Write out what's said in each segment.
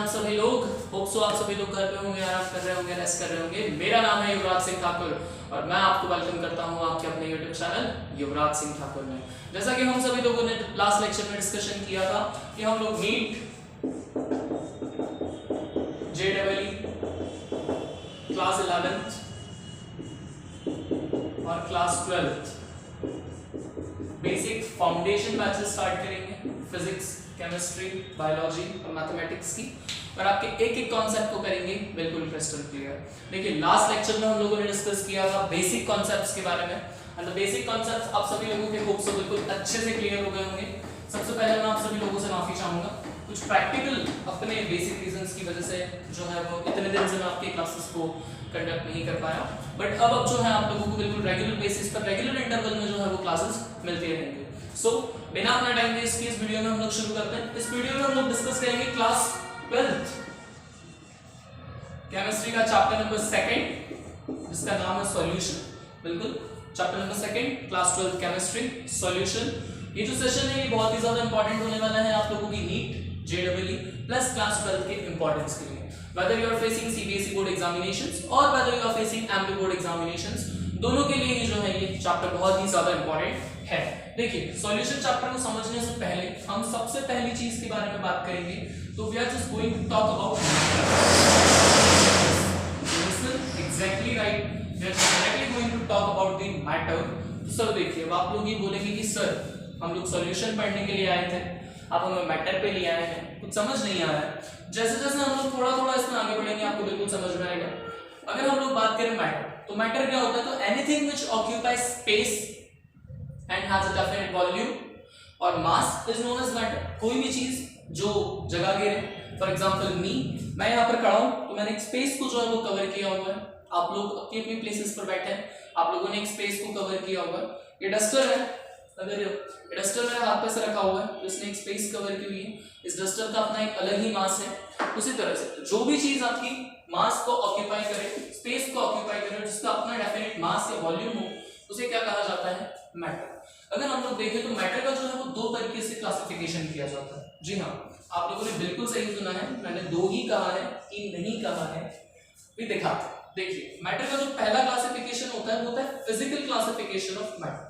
सभी लोग। Hope so आप सभी लोग घर पे होंगे, आराम कर रहे होंगे, रेस्ट कर रहे होंगे। मेरा नाम है युवराज सिंह ठाकुर और मैं आपको वेलकम करता हूं आपके अपने यूट्यूब चैनल युवराज सिंह ठाकुर में। जैसा कि हम सभी लोगों ने लास्ट लेक्चर में डिस्कशन किया था कि हम लोग नीट, JEE, क्लास 11th और class 12th basic foundation batches start करेंगे, फिजिक्स, केमिस्ट्री, बायोलॉजी और मैथमेटिक्स की, और आपके एक एक कॉन्सेप्ट को करेंगे बिल्कुल क्रिस्टल क्लियर। देखिए लास्ट लेक्चर में हम लोगों ने डिस्कस किया था बेसिक कॉन्सेप्ट्स के बारे में, एंड द बेसिक कॉन्सेप्ट्स आप सभी लोगों के होप से बिल्कुल अच्छे से क्लियर हो गए होंगे। सबसे पहले मैं आप सभी लोगों से माफी चाहूंगा, कुछ प्रैक्टिकल अपने बेसिक रीजंस की वजह से जो है वो इतने दिन से मैं आपके क्लासेस को कंडक्ट नहीं कर पाया, बट अब जो है आप लोगों को बिल्कुल रेगुलर बेसिस पर रेगुलर इंटरवल में जो है वो क्लासेस मिलती रहेंगी। सो बिना अपना टाइम वेस्ट किए इस वीडियो में हम लोग शुरू करते हैं। इस वीडियो में हम लोग डिस्कस करेंगे क्लास 12th केमिस्ट्री का चैप्टर नंबर 2 जिसका नाम है सॉल्यूशन। बिल्कुल chapter number 2 class 12th chemistry solution. ये जो सेशन है ये बहुत ही ज्यादा इंपॉर्टेंट होने वाला है आप लोगों की नीट, JEE प्लस क्लास 12 के इंपॉर्टेंस के लिए। whether you are facing CBSE board examinations और whether you are facing AMP board examinations, दोनों के लिए ही जो है ये चैप्टर बहुत ही ज्यादा इंपॉर्टेंट है। देखिए सॉल्यूशन चैप्टर को समझने से पहले हम सबसे पहली चीज के बारे में बात करेंगे, तो we are just going to talk about exactly right, we are directly going to talk about the matter. तो सर देखिए अब आप लोग ये बोलेंगे कि सर हम लोग सॉल्यूशन पढ़ने के लिए आए थे, आप हमें मैटर पे ले आए हैं, कुछ समझ नहीं आ रहा है। जैसे जैसे हम लोग थोड़ा थोड़ा इसमें आगे बढ़ेंगे आपको बिल्कुल समझ में आएगा। अगर हम लोग बात करें मैटर, तो मैटर क्या होता है, तो anything which occupies space and has a definite volume और mass is known as matter. कोई भी चीज जो जगह घेरे, फॉर एग्जांपल मैं यहाँ पर खड़ा हूं तो मैंने एक स्पेस को जो है वो कवर किया हुआ है। आप लोग अपनी अपनी प्लेसेस पर बैठे हैं, आप लोगों ने एक स्पेस को कवर किया हुआ है। ये डस्टर है, अगर डस्टर मेरे हाथ पे से रखा हुआ है तो इसने एक स्पेस कवर की हुई है, इस डस्टर का अपना एक अलग ही मास है। उसी तरह से जो भी चीज आपकी मास को ऑक्यूपाई करे, स्पेस को ऑक्यूपाई करे, जिसका अपना डेफिनेट मास या वॉल्यूम हो, उसे क्या कहा जाता है, मैटर। अगर हम लोग देखें तो मैटर का जो है वो दो तरीके से क्लासिफिकेशन किया जाता है। जी हाँ, आप लोगों ने बिल्कुल सही सुना है, मैंने दो ही कहा है, तीन नहीं कहा है। भी दिखाते हैं, देखिए मैटर का जो पहला क्लासिफिकेशन होता है वो होता है फिजिकल क्लासिफिकेशन ऑफ मैटर।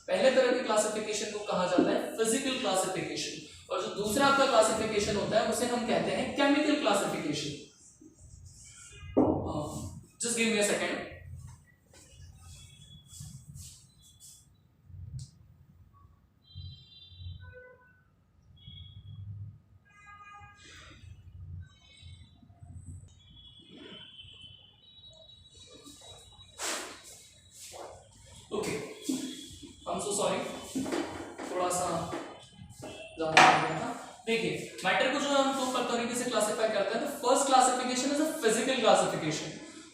पहले तरह के क्लासिफिकेशन को कहा जाता है फिजिकल क्लासिफिकेशन, और जो दूसरा आपका क्लासिफिकेशन होता है उसे हम कहते हैं chemical classification. Just give me a second. Okay, I am so sorry, थोड़ा सा ज्यादा हो गया था। देखिए मैटर को जो हम दो तरीके से क्लासिफाई करते हैं। तो first classification is a physical classification.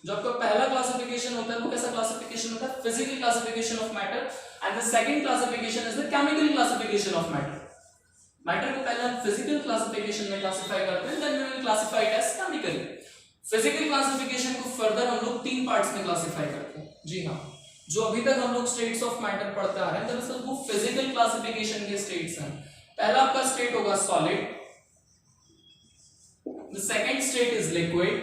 जो आपका पहला क्लासिफिकेशन होता है वो कैसा क्लासिफिकेशन होता है, physical classification of matter, and the second classification is the chemical classification of matter. Matter को पहले हम फिजिकल क्लासिफिकेशन में क्लासिफाई करते हैं, then we will classify it as chemical. Physical classification को फर्दर हम लोग तीन पार्ट्स में क्लासिफाई करते हैं। जी हाँ, जो अभी तक हम लोग स्टेट्स ऑफ मैटर पढ़ते आ रहे हैं दरअसल वो फिजिकल क्लासिफिकेशन के स्टेट्स हैं। पहला आपका स्टेट होगा solid, the second state is liquid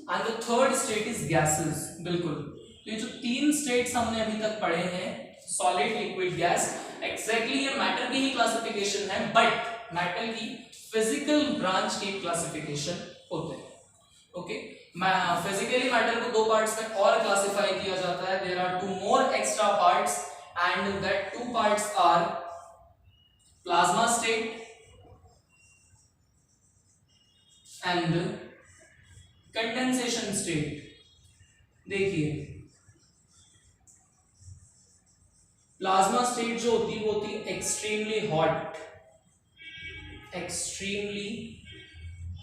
and the third state is gases. बिल्कुल, तो ये जो तीन स्टेट्स हमने अभी तक पढ़े हैं, सॉलिड, लिक्विड, गैस, एग्जैक्टली ये मैटर की ही क्लासिफिकेशन है, बट मैटर की फिजिकल ब्रांच की क्लासिफिकेशन होते हैं। ओके, फिजिकली मैटर को दो पार्ट्स में और क्लासिफाई किया जाता है। There are two more extra parts and that two parts are plasma state and condensation state। देखिए प्लाज्मा स्टेट जो होती है वो होती है एक्सट्रीमली हॉट, एक्सट्रीमली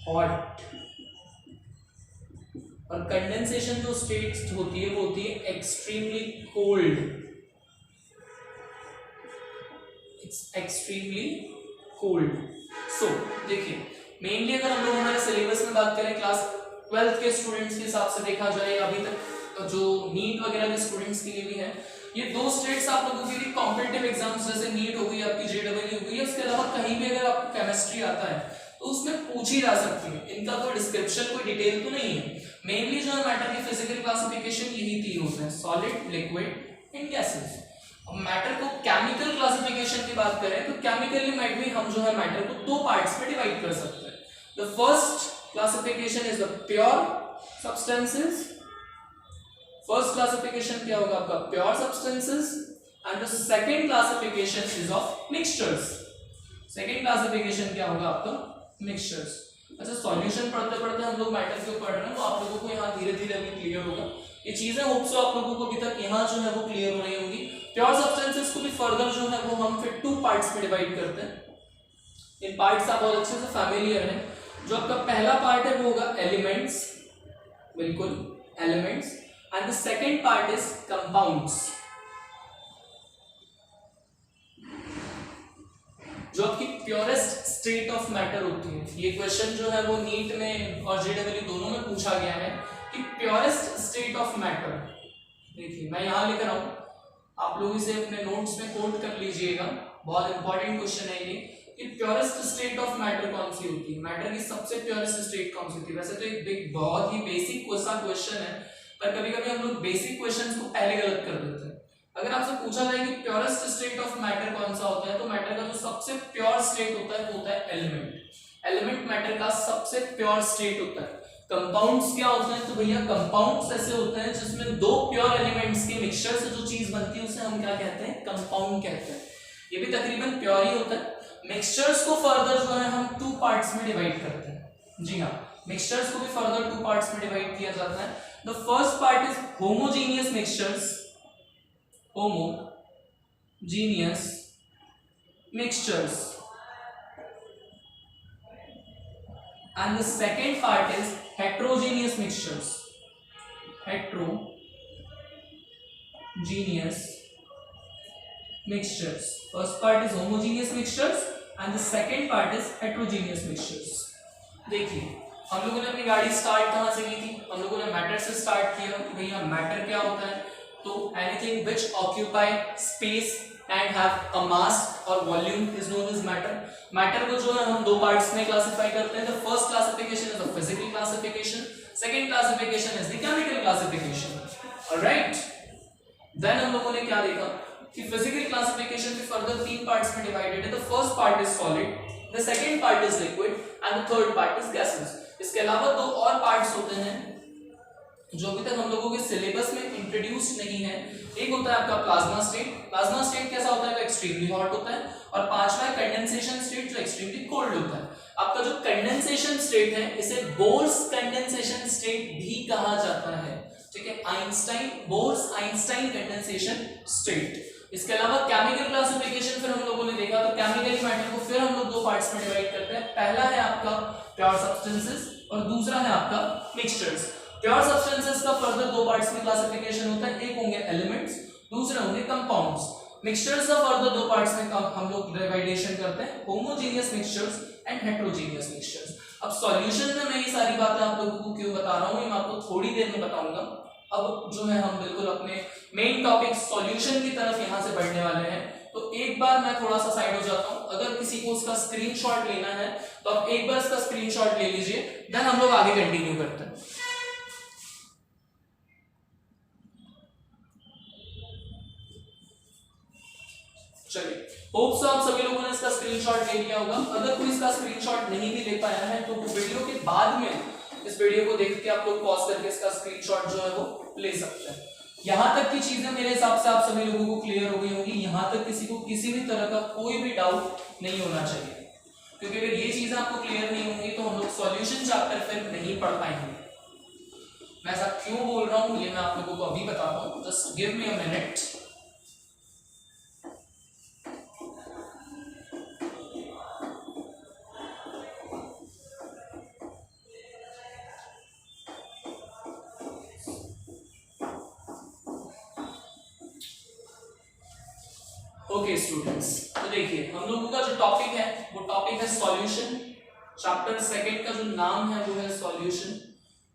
हॉट, और कंडेंसेशन जो स्टेट होती है वो होती है एक्सट्रीमली कोल्ड, एक्सट्रीमली कोल्ड। सो देखिए मेनली अगर हम लोग हमारे सिलेबस में बात करें क्लास 12th के स्टूडेंट्स के हिसाब से देखा जाए, अभी तक जो नीट वगैरह के स्टूडेंट्स के लिए भी है, ये दो स्टेट्स आप लोगों के लिए कॉम्पिटिटिव एग्जाम्स जैसे नीट हो गई, आपकी जेडब्ल्यू हो गई, उसके अलावा कहीं भी अगर आपको केमिस्ट्री आता है तो उसमें पूछी जा सकती है। इनका कोई डिस्क्रिप्शन, कोई डिटेल तो नहीं है। मेनली जो है मैटर की फिजिकल क्लासिफिकेशन यही तीन होते हैं, सॉलिड, लिक्विड एंड गैसेस। अब मैटर को केमिकल क्लासिफिकेशन की बात करें तो केमिकली में हम जो है मैटर को दो पार्ट्स में डिवाइड कर सकते हैं। The first classification is the pure substances. First classification क्या होगा आपका, pure substances, and the second classification is of mixtures. Second classification क्या होगा आपका, मिक्सचर्स। अच्छा, सॉल्यूशन पढ़ते पढ़ते हम लोग मैटर क्यों पढ़ रहे हैं, तो आप लोगों को यहाँ धीरे धीरे अभी क्लियर होगा ये चीजें। होप सो आप लोगों को अभी तक यहाँ जो है वो क्लियर हो रही होंगी। प्योर सब्सटेंसेस को भी फर्दर जो है वो हम फिर टू पार्ट्स में डिवाइड करते हैं। इन पार्ट्स आप बहुत अच्छे से फैमिलियर हैं। जो आपका पहला पार्ट है वो होगा एलिमेंट्स, बिल्कुल elements, and the second part is compounds. जो आपकी प्योरेस्ट स्टेट ऑफ मैटर होती है, ये क्वेश्चन जो है वो नीट में और जेडब्ल्यू दोनों में पूछा गया है कि प्योरेस्ट स्टेट ऑफ मैटर। देखिए मैं यहां लेकर आऊं, आप लोग इसे अपने नोट्स में कोट कर लीजिएगा, बहुत इंपॉर्टेंट क्वेश्चन है ये कि प्योरेस्ट स्टेट ऑफ मैटर कौन सी होती है, मैटर की सबसे प्योरेस्ट स्टेट कौन सी होती है। वैसे तो एक बहुत ही बेसिक क्वेश्चन है, पर कभी कभी हम लोग बेसिक क्वेश्चंस को पहले गलत कर देते हैं। अगर आपसे पूछा जाए कि प्योरेस्ट स्टेट ऑफ मैटर कौन सा होता है, तो मैटर का जो सबसे प्योर स्टेट होता है वो होता है एलिमेंट। एलिमेंट मैटर का सबसे प्योर स्टेट होता है। कंपाउंड्स क्या होते हैं, तो भैया कंपाउंड्स ऐसे होते हैं जिसमें दो प्योर एलिमेंट्स के मिक्सचर से जो चीज बनती है उसे हम क्या कहते हैं, कंपाउंड कहते हैं। ये भी तकरीबन प्योर ही होता है। मिक्सचर्स को फर्दर जो है हम टू पार्ट्स में डिवाइड करते हैं। जी हाँ, मिक्सचर्स को भी फर्दर टू पार्ट्स में डिवाइड किया जाता है। The first part is homogeneous mixtures, homogeneous mixtures, and the second part is heterogeneous mixtures. Heterogeneous mixtures. First part is homogeneous mixtures and the second part is heterogeneous mixtures. देखिए हम लोगों ने अपनी गाड़ी स्टार्ट कहाँ से की थी, हम लोगों ने मैटर से स्टार्ट किया कि भैया मैटर क्या होता है, तो anything which occupy space and have a mass or volume is known as matter. Matter को जो है हम दो पार्ट्स में क्लासिफाई करते हैं। The first classification is the physical classification, second classification is the chemical classification. Alright? Then हम लोगों ने क्या देखा कि physical classification भी further तीन पार्ट्स में divided है। The first part is solid, the second part is liquid and the third part is gases. इसके अलावा दो और पार्ट्स होते हैं जो अभी तक हम लोगों के सिलेबस में इंट्रोड्यूस नहीं है। एक होता है आपका प्लाज्मा स्टेट। प्लाज्मा स्टेट कैसा होता है, वो एक्सट्रीमली हॉट होता है। और पांचवा है कंडेंसेशन स्टेट, जो एक्सट्रीमली कोल्ड होता है। आपका जो कंडेंसेशन स्टेट है इसे बोर्स कंडेंसेशन स्टेट भी कहा जाता है, ठीक है, Einstein, Bose Einstein condensation state. इसके अलावा केमिकल क्लासिफिकेशन फिर हम लोगों ने देखा, तो केमिकल मैटर को फिर हम लोग दो पार्ट्स में डिवाइड करते हैं। पहला है आपका प्योर सब्सटेंसेस और दूसरा है आपका मिक्सचर्स। प्योर सब्सटेंसेस का फर्दर दो पार्ट्स में क्लासिफिकेशन होता है, एक होंगे एलिमेंट्स, दूसरे होंगे कंपाउंड्स। मिक्सचर्स का फर्दर दो पार्ट्स में हम लोग डिवाइडेशन करते हैं, homogeneous mixtures and heterogeneous mixtures. अब सॉल्यूशन में मैं ये सारी बातें आप लोगों को क्यों बता रहा हूँ, ये मैं आपको थोड़ी देर में बताऊंगा। अब जो है हम बिल्कुल अपने मेन टॉपिक सॉल्यूशन की तरफ यहाँ से बढ़ने वाले हैं। तो एक बार मैं थोड़ा सा साइड हो जाता हूँ, अगर किसी को उसका स्क्रीनशॉट लेना है तो आप एक बार इसका स्क्रीनशॉट ले लीजिए, देन हम लोग आगे कंटिन्यू करते हैं। चलिए, होप सो आप सभी लोगों ने इसका स्क्रीनशॉट ले लिया होगा। अगर कोई इसका स्क्रीनशॉट नहीं भी ले पाया है तो वीडियो के बाद में इस वीडियो को देख के आप लोग पॉज करके इसका स्क्रीनशॉट जो है वो ले सकते हैं। यहां तक की चीजें मेरे हिसाब से आप सभी लोगों को क्लियर हो गई होंगी। यहां तक किसी को किसी भी तरह का कोई भी डाउट नहीं होना चाहिए, क्योंकि अगर ये चीजें आपको क्लियर नहीं होंगी तो हम लोग सॉल्यूशन चैप्टर फिर नहीं पढ़ पाएंगे। मैं ऐसा क्यों बोल रहा हूं ये मैं आप लोगों को अभी बताता हूं, just give me a minute. Okay students, तो देखिए हम लोगों का जो टॉपिक है वो टॉपिक है सॉल्यूशन। चैप्टर सेकंड का जो नाम है वो है सॉल्यूशन।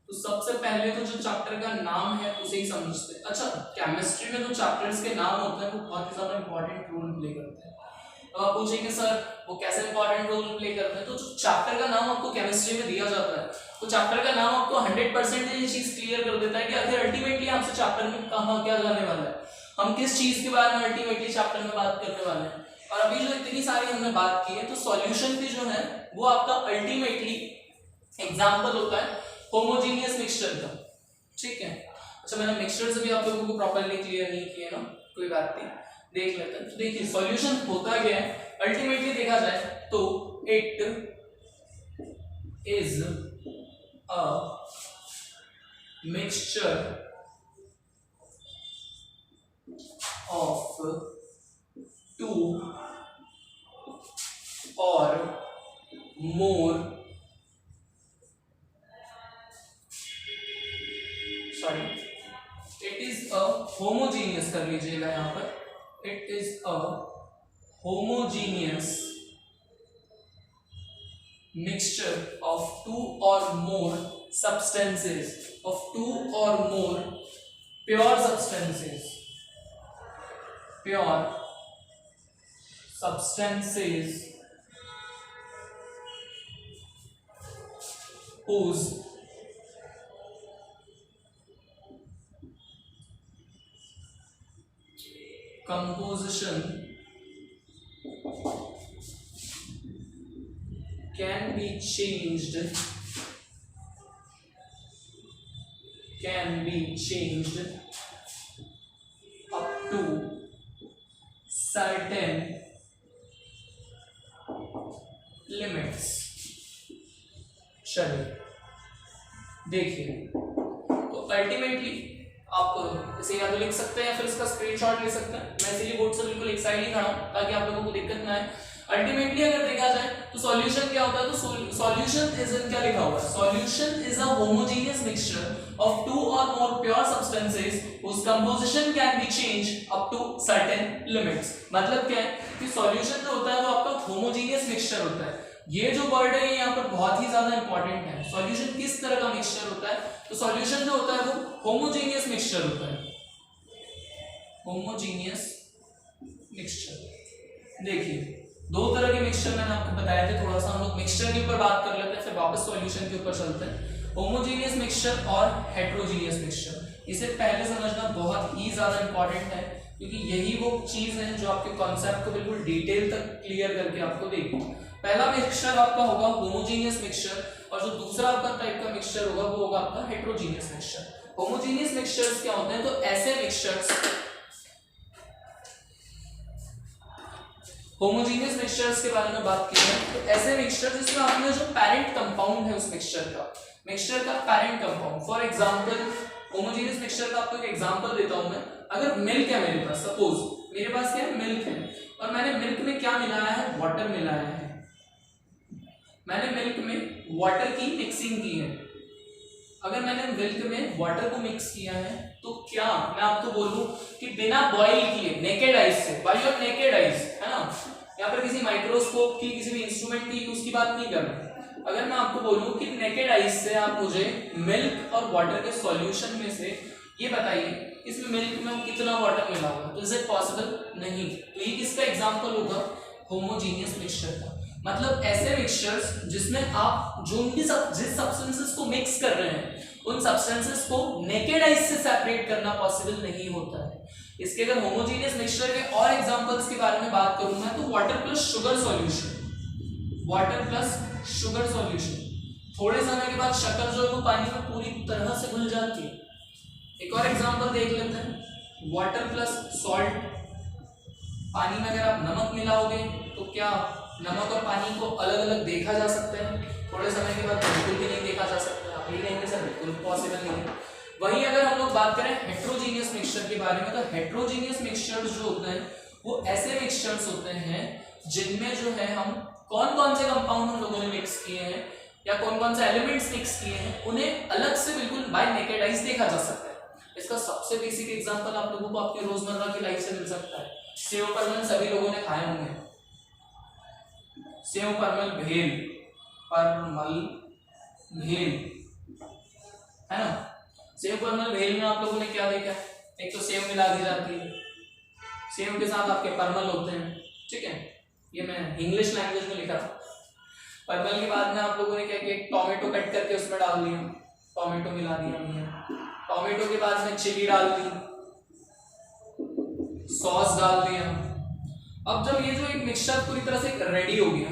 तो सबसे पहले तो जो चैप्टर का नाम है उसे ही समझते हैं। अच्छा, केमिस्ट्री केमिस्ट्री में जो चैप्टर्स के नाम होते हैं वो बहुत ही ज्यादा इंपॉर्टेंट रोल प्ले करते हैं। अब आप पूछेंगे सर वो कैसे इंपॉर्टेंट रोल प्ले करते हैं, तो जो चैप्टर का नाम आपको केमिस्ट्री में दिया जाता है तो चैप्टर का नाम आपको 100% ये चीज क्लियर कर देता है कि आखिर अल्टीमेटली आपसे चैप्टर में कहाँ क्या जाने वाला है, हम किस चीज के बारे में अल्टीमेटली चैप्टर में बात करने वाले हैं। और अभी जो इतनी सारी हमने बात की है तो सॉल्यूशन भी जो है वो आपका अल्टीमेटली एग्जाम्पल होता है होमोजीनियस मिक्सचर का, ठीक है। अच्छा मैंने मिक्सचर से भी आप लोगों को प्रॉपर्ली क्लियर नहीं किया ना, कोई बात नहीं, देख लेते हैं। तो देखिए सॉल्यूशन होता क्या है, अल्टीमेटली देखा जाए तो it is a mixture of two or more it is a homogeneous कर लीजिएगा यहां पर, it is a homogeneous mixture of two or more substances, of two or more pure substances whose composition can be changed up to certain limits। चलिए देखिए तो ultimately आप इसे या तो लिख सकते हैं या फिर इसका स्क्रीनशॉट ले सकते हैं। मैं इसीलिए बोर्ड से बिल्कुल एक साइड ही खड़ा हूं ताकि आप लोगों को दिक्कत ना आए। अल्टीमेटली अगर देखा जाए तो सॉल्यूशन क्या होता है, तो सॉल्यूशन इज क्या लिखा हुआ है, solution is a homogeneous mixture of two or more pure substances whose composition can be changed up to certain limits। मतलब क्या है कि सॉल्यूशन जो होता है वो आपका होमोजेनियस मिक्सचर होता है। ये जो वर्ड है यहाँ पर बहुत ही ज्यादा इंपॉर्टेंट है। सॉल्यूशन किस तरह का मिक्सचर होता है, तो सॉल्यूशन जो होता है वो होमोजेनियस मिक्सचर होता है, होमोजेनियस मिक्सचर। देखिए दो तरह के मिक्सचर मैंने आपको बताए थे, थोड़ा सा हम लोग मिक्सचर के ऊपर बात कर लेते हैं फिर वापस सॉल्यूशन के ऊपर चलते हैं। होमोजेनियस मिक्सचर और हेट्रोजीनियस मिक्सचर, इसे पहले समझना बहुत ही ज्यादा इंपॉर्टेंट है क्योंकि यही वो चीज है जो आपके कॉन्सेप्ट को बिल्कुल डिटेल तक क्लियर करके आपको देगी। पहला मिक्सचर आपका होगा होमोजेनियस मिक्सचर और जो दूसरा आपका टाइप का मिक्सचर होगा वो होगा आपका हेट्रोजीनियस मिक्सचर। होमोजेनियस मिक्सचर्स क्या होते हैं, तो ऐसे मिक्सचर्स, होमोजेनियस मिक्सचर्स के बारे में बात की है तो ऐसे मिक्सचर जिसमें आपने जो पैरेंट कंपाउंड है उस मिक्सचर का parent compound, for example homogeneous mixture का आपको एक एग्जांपल देता हूं मैं। अगर मिल्क है मेरे पास, सपोज मेरे पास क्या है, मिल्क है और मैंने मिल्क में क्या मिलाया है, वाटर मिलाया है। मैंने मिल्क में वाटर की मिक्सिंग की है। अगर मैंने मिल्क में वाटर को मिक्स किया है तो क्या मैं आपको बोलूं कि बिना बॉईल किए नेकेड आइज से, बाय योर नेकेड आइज, है ना, यहाँ पर किसी माइक्रोस्कोप की किसी भी इंस्ट्रूमेंट की उसकी बात नहीं कर रहा। अगर मैं आपको बोलूं कि नेकेड आइज से आप मुझे मिल्क और वाटर के सॉल्यूशन में से ये बताइए इसमें मिल्क में कितना वाटर मिला होगा, तो इज इट पॉसिबल? नहीं। तो ये किसका एग्जांपल होगा, होमोजेनियस मिक्सचर का। मतलब ऐसे मिक्सचर्स जिसमें आप जो भी जिस सब्सटेंसेस को मिक्स कर रहे हैं उन सब्सटेंसेस को नेकेड आइज से सेपरेट करना पॉसिबल नहीं होता है। इसके अगर होमोजेनियस मिक्सचर के और एग्जांपल्स के बारे में बात करूं मैं तो water plus sugar solution, water plus sugar solution, थोड़े समय के बाद शक्कर जो है वो पानी में पूरी तरह से घुल जाती है। एक और एग्जांपल देख लेते हैं, वाटर प्लस सॉल्ट। पानी में अगर आप नमक मिलाओगे तो क्या नमक और पानी को अलग अलग देखा जा सकता है? थोड़े समय के बाद बिल्कुल भी नहीं देखा जा सकता। आप ये कहेंगे सर बिल्कुल पॉसिबल नहीं है। वहीं अगर हम लोग बात करें हेट्रोजीनियस मिक्सचर के बारे में तो हेट्रोजीनियस मिक्सचर्स जो होते हैं वो ऐसे मिक्सचर्स होते हैं जिनमें जो है हम कौन कौन से कंपाउंड हम लोगों ने मिक्स किए हैं या कौन कौन से एलिमेंट्स मिक्स किए हैं उन्हें अलग से बिल्कुल बाय नेकेड आइज देखा जा सकता है। इसका सबसे बेसिक एग्जांपल आप लोगों को आपकी रोजमर्रा की लाइफ से मिल सकता है। सेव परमल सभी लोगों ने खाए होंगे, सेव परमल भेल, परमल भेल, है ना। सेव परमल भेल में आप लोगों ने क्या देखा है, एक तो सेव मिला दी जाती है, सेव के साथ आपके परमल होते हैं, ठीक है, ये मैं इंग्लिश लैंग्वेज में लिखा था। परमल के बाद में आप लोगों ने क्या किया, टोमेटो कट करके उसमें डाल दिया, टोमेटो मिला दिया हमने, टोमेटो के बाद में चिली डाल दी, सॉस डाल दिया। अब जब ये जो एक मिक्सचर पूरी तरह से रेडी हो गया,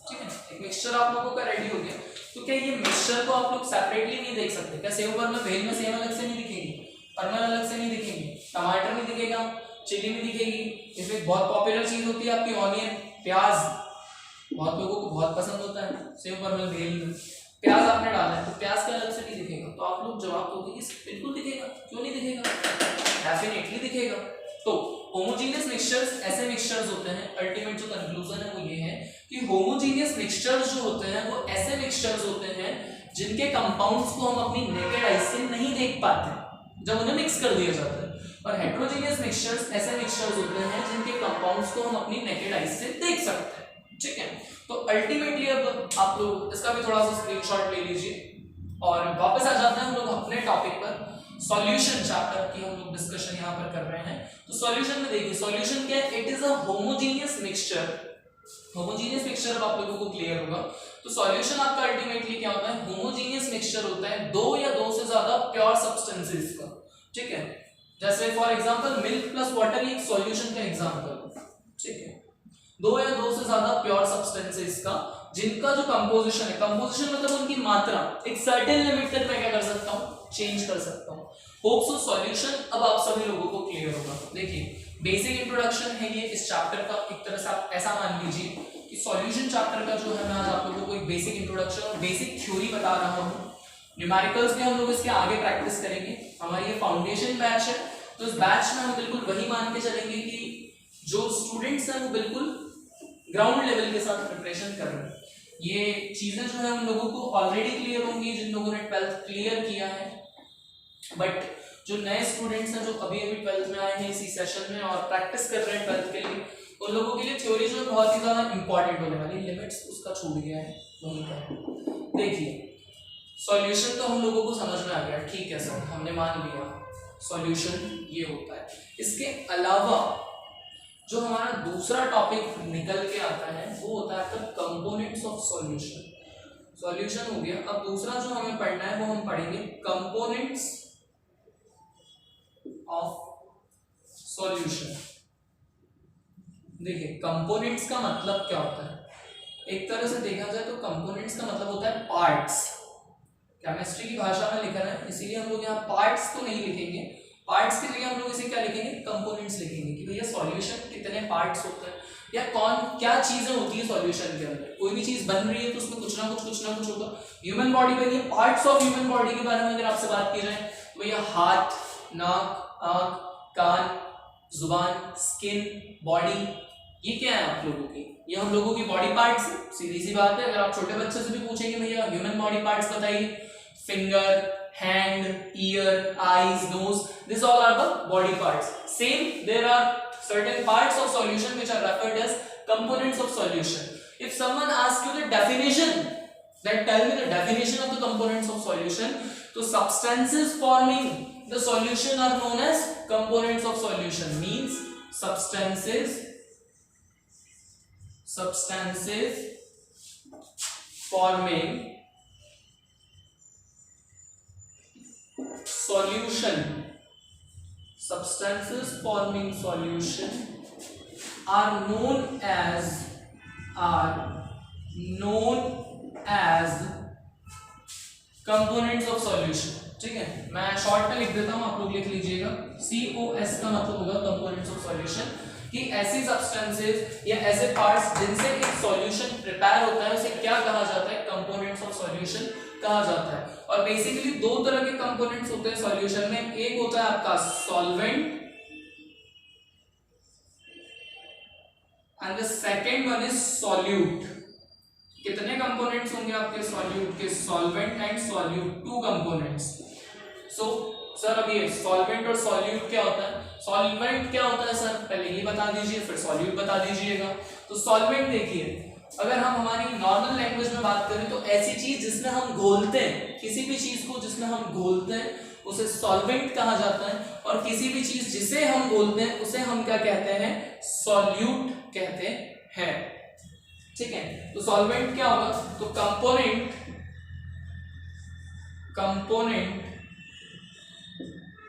ठीक है, एक मिक्सचर आप लोगों का रेडी हो गया, तो क्या ये मिक्सचर को आप लोग सेपरेटली नहीं देख सकते? क्या सेव परमल भेल में सेम अलग से नहीं दिखेगी, परमल अलग से नहीं दिखेंगे, टमाटर नहीं दिखेगा, चिली नहीं दिखेगी, इसमें बहुत पॉपुलर चीज होती है आपकी ऑनियन, प्याज, बहुत लोगों को बहुत पसंद होता है सेव परमल भेल में, प्याज आपने डाला है तो प्याज का अलग से नहीं दिखेगा। तो आप लोग जवाब दोगे इस बिल्कुल दिखेगा, क्यों नहीं दिखेगा? डेफिनेटली दिखेगा। तो होमोजेनियस मिक्सचर्स ऐसे मिक्सचर्स होते हैं, अल्टीमेट जो कंक्लूजन है वो ये है कि होमोजेनियस मिक्सचर्स जो होते हैं वो ऐसे मिक्सचर्स होते हैं जिनके कंपाउंड्स को हम अपनी नेकेड आई से नहीं देख पाते जब उन्हें मिक्स कर दिया जाता है, और हेटेरोजेनियस मिक्सचर्स ऐसे मिक्सचर्स होते हैं जिनके कंपाउंड्स को हम अपनी नेकेड आई से देख सकते हैं, ठीक है। तो अल्टीमेटली अब आप लोग इसका भी थोड़ा सा स्क्रीनशॉट ले लीजिए और वापस आ जाते हैं हम लोग अपने टॉपिक पर। सॉल्यूशन चैप्टर की हम लोग डिस्कशन यहाँ पर कर रहे हैं। तो सॉल्यूशन में देखिए सॉल्यूशन क्या है, it is a homogeneous mixture. Homogeneous mixture अब आप लोगों को क्लियर होगा। तो सॉल्यूशन आपका अल्टीमेटली क्या होता है, होमोजेनियस मिक्सचर होता है दो या दो से ज्यादा प्योर सब्सटेंसेस का, ठीक है। जैसे for example milk plus water, एक सॉल्यूशन का एग्जांपल, ठीक है। दो या दो से ज्यादा प्योर सब्सटेंसेस का जिनका जो कंपोजिशन है, कंपोजिशन मतलब उनकी मात्रा, एक सर्टेन लिमिट तक मैं क्या कर सकता हूँ, चेंज कर सकता हूँ। होप सो सॉल्यूशन अब आप सभी लोगों को क्लियर होगा। देखिए बेसिक इंट्रोडक्शन है ये इस चैप्टर का, एक तरह से आप ऐसा मान लीजिए कि सॉल्यूशन चैप्टर का जो है मैं आज आप लोगों को एक बेसिक इंट्रोडक्शन और बेसिक थ्योरी बता रहा हूँ। न्यूमेरिकल्स भी हम लोग इसके आगे प्रैक्टिस करेंगे। हमारी ये फाउंडेशन बैच है, तो इस बैच में हम बिल्कुल वही मान के चलेंगे कि जो स्टूडेंट्स हैं वो बिल्कुल ग्राउंड लेवल के साथ प्रिपरेशन कर रहे हैं। ये चीजें जो है उन लोगों को ऑलरेडी क्लियर होंगी जिन लोगों ने 12th क्लियर किया है, बट जो नए स्टूडेंट्स हैं जो अभी अभी 12th में आए हैं इसी सेशन में और प्रैक्टिस कर रहे हैं 12th के लिए, उन लोगों के लिए थ्योरी जो है बहुत ही ज्यादा इंपॉर्टेंट होने वाली। लिमिट्स उसका छूट गया है वहीं पर। देखिए सॉल्यूशन तो हम लोगों को समझ में आ गया, ठीक है सर, हमने मान लिया सॉल्यूशन ये होता है। इसके अलावा जो हमारा दूसरा टॉपिक निकल के आता है वो होता है आपका कंपोनेंट्स ऑफ सॉल्यूशन। सॉल्यूशन हो गया, अब दूसरा जो हमें पढ़ना है वो हम पढ़ेंगे कंपोनेंट्स ऑफ सॉल्यूशन। देखिए कंपोनेंट्स का मतलब क्या होता है, एक तरह से देखा जाए तो कंपोनेंट्स का मतलब होता है पार्ट्स। केमिस्ट्री की भाषा में लिखा है, इसीलिए हम लोग यहाँ पार्ट्स तो नहीं लिखेंगे, पार्ट्स के लिए हम लोग इसे क्या लिखेंगे, कंपोनेंट्स लिखेंगे कि भैया सॉल्यूशन कितने पार्ट्स होते हैं या कौन क्या चीजें होती है सॉल्यूशन के अंदर। कोई भी चीज बन रही है तो उसमें कुछ ना कुछ होगा। ह्यूमन बॉडी बनी है, पार्ट्स ऑफ ह्यूमन बॉडी के बारे में अगर आपसे बात की जाए तो भैया हाथ, नाक, आंख, कान, जुबान, स्किन, बॉडी, ये क्या है आप लोगों की, ये हम लोगों की बॉडी पार्ट्स। सीधी सी बात है, अगर आप छोटे बच्चे से भी पूछेंगे भैया ह्यूमन बॉडी पार्ट्स बताइए, finger, hand, ear, eyes, nose, these all are the body parts. Same, there are certain parts of solution which are referred as components of solution. If someone asks you the definition, then tell me the definition of the components of solution. So substances forming the solution are known as components of solution. Means substances forming solution, substances forming solution are known as components of solution। ठीक है, मैं short में लिख देता हूं, आप लोग लिख लीजिएगा। COS का मतलब होगा components of solution, कि ऐसी सब्सटेंसेस या ऐसे पार्ट्स जिनसे एक सॉल्यूशन प्रिपेयर होता है उसे क्या कहा जाता है, कंपोनेंट्स ऑफ सॉल्यूशन कहा जाता है। और बेसिकली दो तरह के कंपोनेंट्स होते हैं सॉल्यूशन में, एक होता है आपका solvent and the second one is solute. कितने कंपोनेंट्स होंगे आपके सॉल्यूट के, solvent and solute, two components. So sir अभी सॉल्वेंट और सॉल्यूट क्या होता है, सॉल्वेंट क्या होता है सर पहले ये बता दीजिए फिर सॉल्यूट बता दीजिएगा। तो सॉल्वेंट देखिए, अगर हम हमारी नॉर्मल लैंग्वेज में बात करें तो ऐसी चीज जिसमें हम घोलते हैं, किसी भी चीज को जिसमें हम घोलते हैं उसे सॉल्वेंट कहा जाता है, और किसी भी चीज जिसे हम बोलते हैं उसे हम क्या कहते हैं, सॉल्यूट कहते हैं। ठीक है, तो सॉल्वेंट क्या होगा, तो component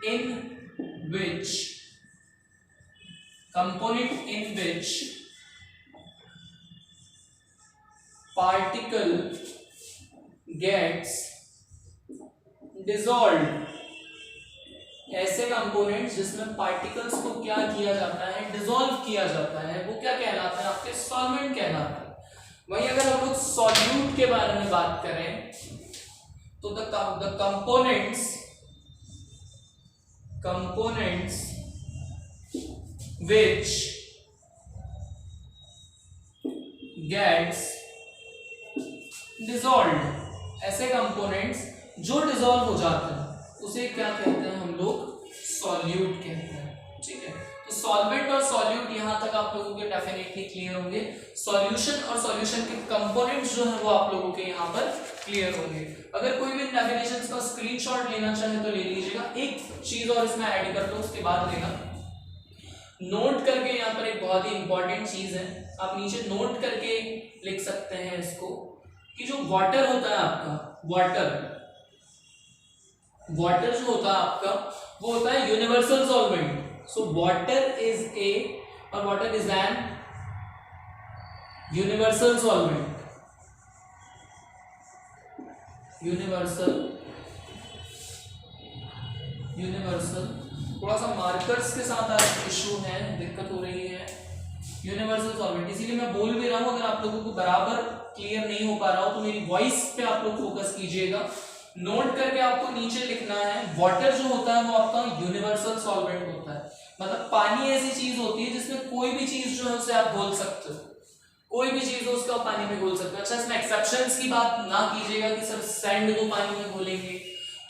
in which particle gets dissolved, ऐसे कंपोनेंट्स जिसमें पार्टिकल्स को क्या किया जाता है, डिसॉल्व किया जाता है, वो क्या कहलाता है, आपके सॉल्वेंट कहलाता है। वहीं अगर हम लोग सॉल्यूट के बारे में बात करें तो the components which gets dissolved, ऐसे कंपोनेंट्स जो डिसॉल्व हो जाते हैं उसे क्या कहते हैं हम लोग, सॉल्यूट कहते हैं। ठीक है, तो सॉल्वेंट और सॉल्यूट यहां तक आप लोगों के डेफिनेटली क्लियर होंगे। सॉल्यूशन और सॉल्यूशन के कंपोनेंट्स जो है वो आप लोगों के यहाँ पर क्लियर होंगे। अगर कोई भी डेफिनेशंस का स्क्रीनशॉट लेना चाहे तो ले लीजिएगा। एक चीज और इसमें ऐड कर लो, उसके बाद लेना नोट करके। यहाँ पर एक बहुत ही इंपॉर्टेंट चीज है, आप नीचे नोट करके लिख सकते हैं इसको, कि जो वाटर होता है आपका, वाटर जो होता है आपका वो होता है universal solvent. So water is a, और water is an universal solvent. Universal थोड़ा सा मार्कर्स के साथ आज इशू है, दिक्कत हो रही है। यूनिवर्सल सॉल्वेंट, इसीलिए मैं बोल भी रहा हूं, अगर आप लोगों को बराबर क्लियर नहीं हो पा रहा हो तो मेरी वॉइस पे आप लोग फोकस कीजिएगा। नोट करके आपको नीचे लिखना है, वाटर जो होता है वो आपका यूनिवर्सल सॉल्वेंट होता है। मतलब पानी ऐसी चीज होती है जिसमें कोई भी चीज जो है उसे आप घोल सकते हो, कोई भी चीज हो उसका पानी में घोल सकते हो। अच्छा, इसमें एक्सेप्शंस की बात ना कीजिएगा कि सर सैंड को पानी में घोलेंगे,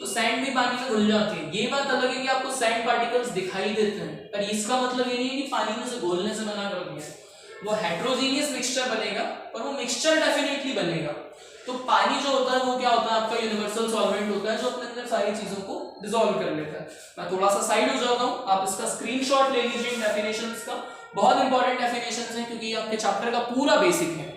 तो सैंड भी पानी में घुल जाती है। ये बात अलग है कि आपको सैंड पार्टिकल्स दिखाई देते हैं, पर इसका मतलब ये नहीं है कि पानी में से घोलने से मना कर दिया। वो हेट्रोजीनियस मिक्सचर बनेगा, पर वो मिक्सचर डेफिनेटली बनेगा। तो पानी जो होता है वो क्या होता है, आपका यूनिवर्सल सॉल्वेंट होता है, जो अपने अंदर सारी चीजों को डिसॉल्व कर लेता है। मैं थोड़ा सा साइड हो जाता हूं, आप इसका स्क्रीनशॉट ले लीजिए डेफिनेशंस का। बहुत इंपॉर्टेंट डेफिनेशंस हैं, क्योंकि ये आपके चैप्टर का पूरा बेसिक है।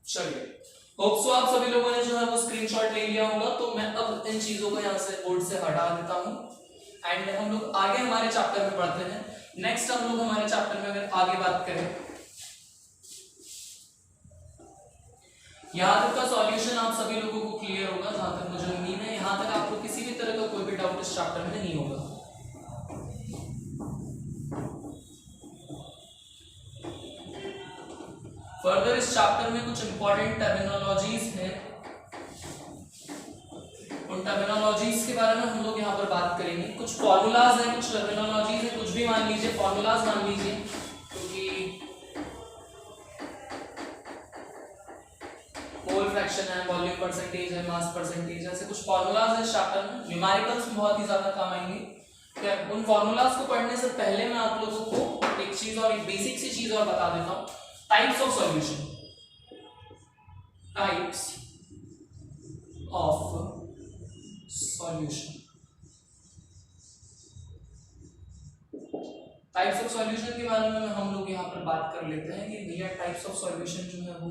चलिए, होप सो आप सभी लोगों ने जो है वो स्क्रीनशॉट ले लिया होगा। तो मैं अब इन चीजों को यहाँ से बोर्ड से हटा देता हूँ, एंड हम लोग आगे हमारे चैप्टर में पढ़ते हैं। नेक्स्ट हम लोग हमारे चैप्टर में अगर आगे बात करें, यहाँ तक का सॉल्यूशन आप सभी लोगों को क्लियर होगा, जहां तक मुझे उम्मीद है। यहाँ तक आपको किसी भी तरह का कोई भी डाउट इस चैप्टर में नहीं होगा। फर्दर इस चैप्टर में कुछ इंपॉर्टेंट टर्मिनोलॉजीज हैं, उन टर्मिनोलॉजीज के बारे में हम लोग यहाँ पर बात करेंगे। कुछ फॉर्मूलाज हैं, कुछ टर्मिनोलॉजीज हैं, कुछ भी मान लीजिए, फॉर्मूलाज मान लीजिए, क्योंकि मोल फ्रैक्शन है, वॉल्यूम परसेंटेज है, मास परसेंटेज है, ऐसे कुछ फॉर्मूलाज हैं इस चैप्टर में। न्यूमेरिकल्स में बहुत ही ज्यादा काम आएंगे। तो उन फॉर्मूलाज को पढ़ने से पहले मैं आप लोगों को एक चीज और, एक बेसिक सी चीज और बता देता हूँ। Types of solution, types of solution, types of solution के बारे में हम लोग यहाँ पर बात कर लेते हैं कि भैया टाइप्स ऑफ सॉल्यूशन जो है वो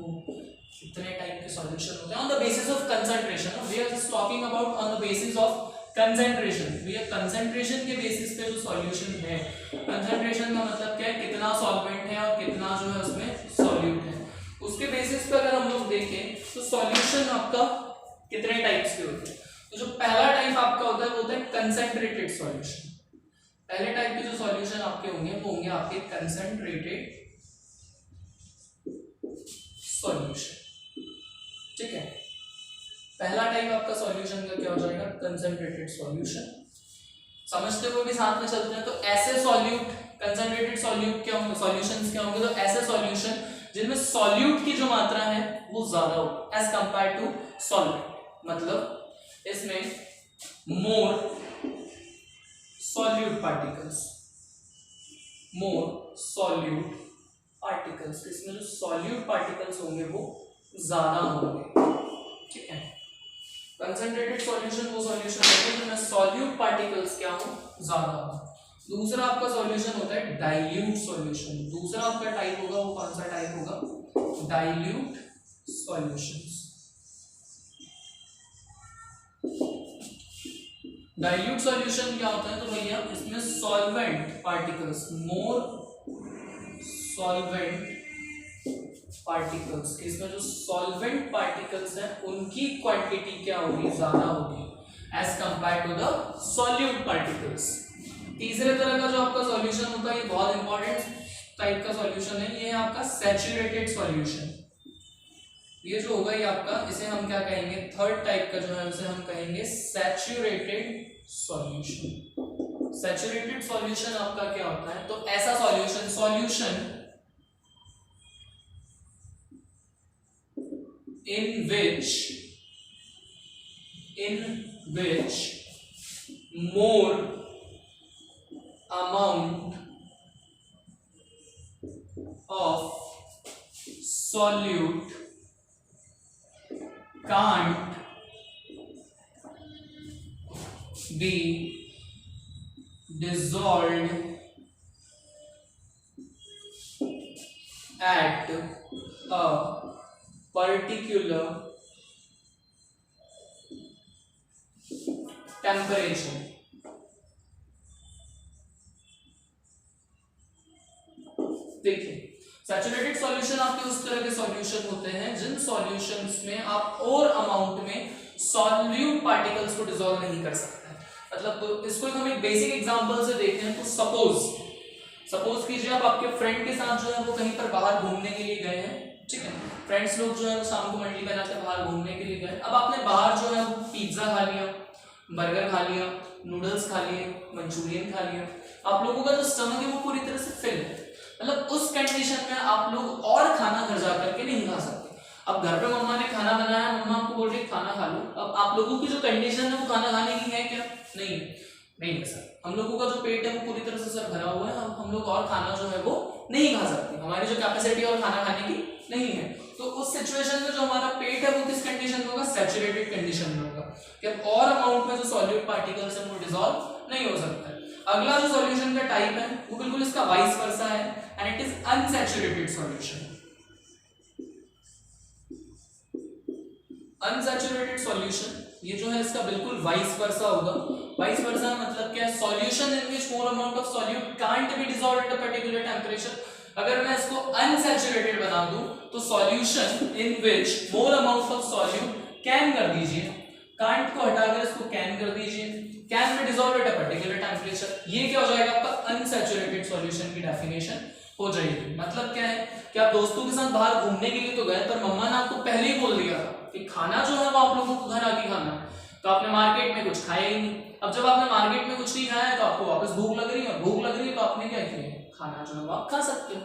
कितने टाइप के सॉल्यूशन होते हैं on the basis of concentration. We are just talking about on the basis of concentration. भैया कंसंट्रेशन के बेसिस पे जो सॉल्यूशन है, कंसंट्रेशन का मतलब क्या है, कितना सॉल्वेंट है और कितना जो है उसमें सॉल्यूट है, उसके बेसिस पे अगर हम लोग देखें तो सॉल्यूशन आपका कितने टाइप्स के होते हैं। तो जो पहला टाइप आपका होता है वो होता है कंसंट्रेटेड सॉल्यूशन। पहले टाइप के जो सॉल्यूशन आपके होंगे वो होंगे आपके कंसंट्रेटेड सॉल्यूशन। ठीक है, पहला टाइप आपका सॉल्यूशन का क्या हो जाएगा, कंसंट्रेटेड सॉल्यूशन। समझते हुए भी साथ में चलते हैं। तो ऐसे सॉल्यूट, कंसंट्रेटेड सॉल्यूट क्या होंगे, सॉल्यूशंस क्या होंगे, तो ऐसे सॉल्यूशन जिनमें सॉल्यूट की जो मात्रा है वो ज्यादा हो एज कंपेयर टू सॉल्वेंट। मतलब इसमें more solute particles, more solute particles, इसमें जो सॉल्यूट पार्टिकल्स होंगे वो ज्यादा होंगे, ठीक है। कंसंट्रेटेड सॉल्यूशन वो सॉल्यूशन होता है जिसमें सॉल्यूट पार्टिकल्स क्या हो, ज्यादा हो। दूसरा आपका सॉल्यूशन होता है डाइल्यूट सॉल्यूशन। दूसरा आपका टाइप होगा वो कौन सा टाइप होगा, डाइल्यूट सॉल्यूशंस। डाइल्यूट सॉल्यूशन क्या होता है, तो भैया इसमें सॉल्वेंट पार्टिकल्स, मोर सॉल्वेंट पार्टिकल्स, इसमें जो सॉल्वेंट पार्टिकल्स हैं उनकी क्वांटिटी क्या होगी, ज्यादा होगी as compare to the solute particles. तीसरे तरह का जो आपका सॉल्यूशन होता है, ये बहुत इंपॉर्टेंट टाइप का सॉल्यूशन है, ये है आपका सैचुरेटेड सॉल्यूशन। ये जो होगा ये आपका, इसे हम क्या कहेंगे, थर्ड टाइप का जो है उसे हम कहेंगे सैचुरेटेड सॉल्यूशन। सैचुरेटेड सॉल्यूशन आपका क्या होता है, तो ऐसा solution in which more amount of solute can't be dissolved at a particular temperature। देखिए सैचुरेटेड सॉल्यूशन आपके उस तरह के सॉल्यूशन होते हैं जिन सॉल्यूशंस में आप और अमाउंट में सॉल्यूट पार्टिकल्स को डिसॉल्व नहीं कर सकते। मतलब इसको हम एक बेसिक एग्जांपल से देखें तो सपोज कीजिए आप आपके फ्रेंड के साथ जो है वो कहीं पर बाहर घूमने के लिए गए हैं, ठीक है। फ्रेंड्स लोग जो है शाम को मंडली बनाते बाहर घूमने के लिए गए। अब आपने बाहर जो है पिज्जा खा लिया, बर्गर खा लिया, नूडल्स खा लिए, मंचूरियन खा लिया, आप लोगों का जो स्टमक है वो पूरी तरह से फिल है। मतलब उस कंडीशन में आप लोग और खाना घर जा करके नहीं खा सकते। अब घर पे मम्मा ने खाना बनाया, मम्मा आपको बोल रही खाना खा लो, अब आप लोगों की जो कंडीशन है वो खाना खाने की है क्या, नहीं है सर। हम लोगों का जो पेट है वो पूरी तरह से सर भरा हुआ है, हम लोग और खाना जो है वो नहीं खा सकते, हमारी जो कैपेसिटी और खाना खाने की नहीं है। तो उस सिचुएशन में जो हमारा पेट है वो किस कंडीशन में होगा, सैचुरेटेड कंडीशन में होगा कि अब और अमाउंट में जो सॉल्यूट पार्टिकल्स है वो डिसॉल्व नहीं हो सकता है। अगला जो सॉल्यूशन का टाइप है वो बिल्कुल इसका वाइस वर्सा है and it is unsaturated solution. Unsaturated solution ये जो है इसका बिल्कुल वाइस वर्सा होगा। वाइस वर्सा मतलब क्या है, solution in which more amount of solute can't be dissolved at a particular temperature. अगर मैं इसको अनसैचुरेटेड बना दूं तो solution in which more amount of solute can कर दीजिए, कांट को हटाकर इसको कैन कर दीजिए, can be dissolved at a particular temperature. ये क्या हो जाएगा, आपका अनसैचुरेटेड सॉल्यूशन की डेफिनेशन हो जाएगी। मतलब क्या है कि आप दोस्तों के साथ बाहर घूमने के लिए तो गए, पर मम्मा ने आपको पहले ही बोल दिया था कि खाना जो है वो आप लोगों को घर आके खाना है, तो आपने मार्केट में कुछ खाया ही नहीं। अब जब आपने मार्केट में कुछ नहीं खाया है तो आपको वापस भूख लग रही है, और भूख लग रही है तो आपने क्या किया, खाना जो है वो आप खा सकते हो।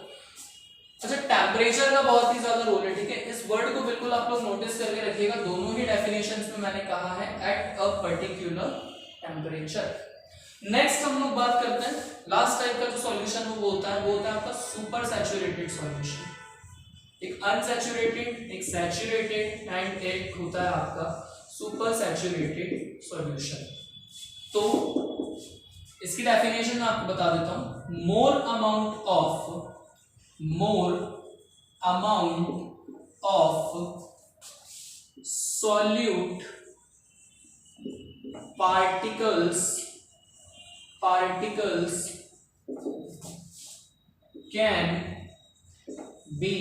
अच्छा, टेम्परेचर का बहुत ही ज्यादा रोल है, ठीक है। इस वर्ड को बिल्कुल आप लोग नोटिस करके रखिएगा, दोनों ही डेफिनेशंस में मैंने कहा है at a particular temperature. Next हम लोग बात करते हैं लास्ट टाइप का जो सॉल्यूशन वो होता है आपका सुपर सैचुरेटेड सॉल्यूशन। एक अनसैचुरेटेड, एक सैचुरेटेड एंड एक होता है आपका सुपर सैचुरेटेड सॉल्यूशन। तो इसकी डेफिनेशन मैं आपको बता देता हूं। More amount of solute particles can be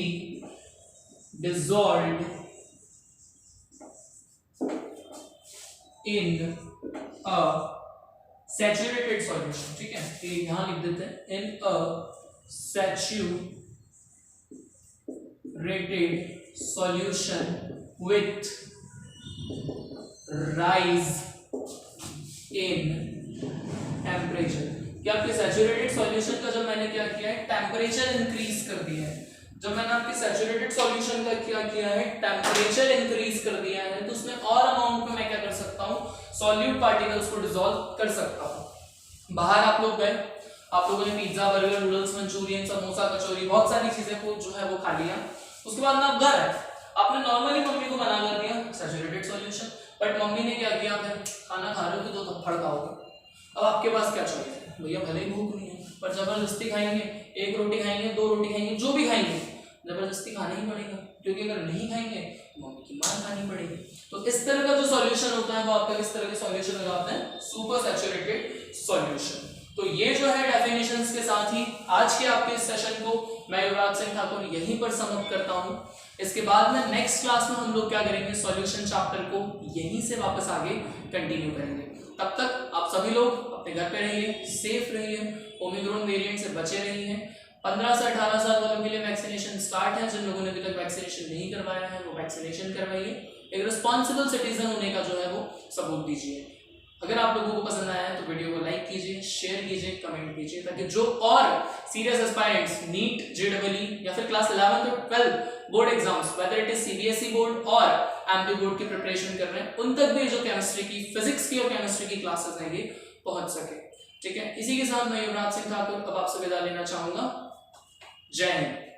dissolved in a saturated solution, ठीक है। तो यहां लिख देते हैं in a saturated solution with rise in temperature. क्या आपके सैचुरेटेड सॉल्यूशन का जब मैंने क्या किया है, टेम्परेचर इंक्रीज कर दिया है, जब मैंने आपके सैचुरेटेड सॉल्यूशन का क्या किया है, टेम्परेचर इंक्रीज कर दिया है, तो उसमें और अमाउंट में मैं क्या कर सकता हूं, सॉल्यूट पार्टिकल्स को डिसॉल्व कर सकता हूं। बाहर आप लोग गए, आप लोगों ने pizza, burger, noodles, Manchurian, samosa, kachori, बहुत सारी चीजें को जो है वो खा लिया। उसके बाद में आप घर आए, आपने नॉर्मली मम्मी को मना कर दिया सैचुरेटेड सॉल्यूशन, बट मम्मी ने क्या किया, फिर खाना खा रहे हो तो थप्पड़ खाओगे। अब आपके पास क्या चॉइस है, भैया भले ही भूख नहीं है पर जबरदस्ती खाएंगे, एक रोटी खाएंगे, 2 रोटी खाएंगे, जो भी खाएंगे जबरदस्ती खाना ही पड़ेगा, क्योंकि अगर नहीं खाएंगे मम्मी की मार खानी पड़ेगी। तो इस तरह का जो सॉल्यूशन होता है वो आपका किस तरह के सॉल्यूशन हो जाता है, सुपर सैचुरेटेड सॉल्यूशन। तो ये जो है डेफिनेशंस के साथ ही आज के आपके इस सेशन को मैं युवराज सिंह ठाकुर यहीं पर समाप्त करता हूं। इसके बाद में नेक्स्ट क्लास में हम लोग क्या करेंगे, सॉल्यूशन चैप्टर को यहीं से वापस आगे कंटिन्यू करेंगे। तब तक आप सभी लोग अपने घर पे रहिए, सेफ रहिए, ओमिक्रॉन वेरिएंट से बचे रहिए। 15 से 18 साल वालों के लिए वैक्सीनेशन स्टार्ट है, जिन लोगों ने अभी तक वैक्सीनेशन नहीं करवाया है वो वैक्सीनेशन करवाइए। एक रिस्पॉन्सिबल सिटीजन होने का जो है वो सबूत दीजिए। अगर आप लोगों को पसंद आया है तो वीडियो को लाइक कीजिए, शेयर कीजिए, कमेंट कीजिए, ताकि जो और सीरियस एस्पायरेंट्स नीट, जेईई या फिर क्लास 11 और 12 board exams, whether it is CBSE board और एमपी बोर्ड की प्रिपरेशन कर रहे हैं, उन तक भी जो केमिस्ट्री की, फिजिक्स की और केमिस्ट्री की क्लासेस हैं ये पहुंच सके। ठीक है, इसी के साथ मैं युवराज सिंह ठाकुर अब आपसे विदा लेना चाहूंगा। जय हिंद।